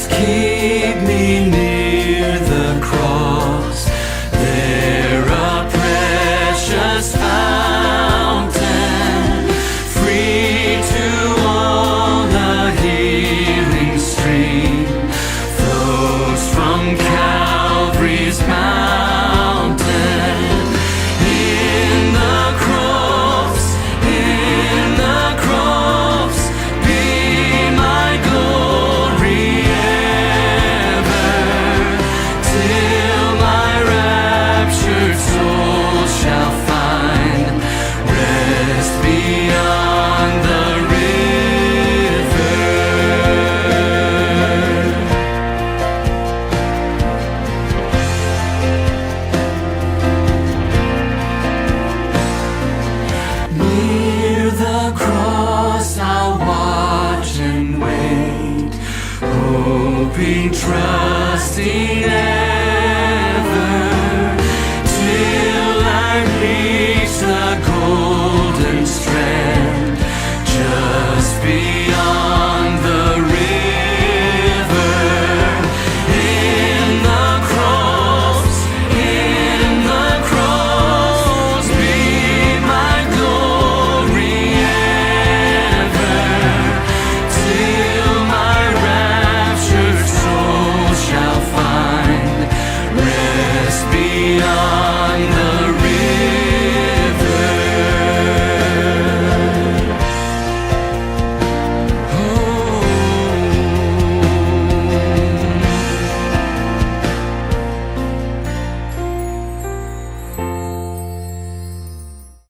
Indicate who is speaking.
Speaker 1: keep me near the cross. There a precious fountain, free to all, the healing stream flows from Calvary's mountain. In the cross, be my glory ever, till my raptured soul shall find rest beyond the river. Near the cross I'll watch and wait, hoping, trusting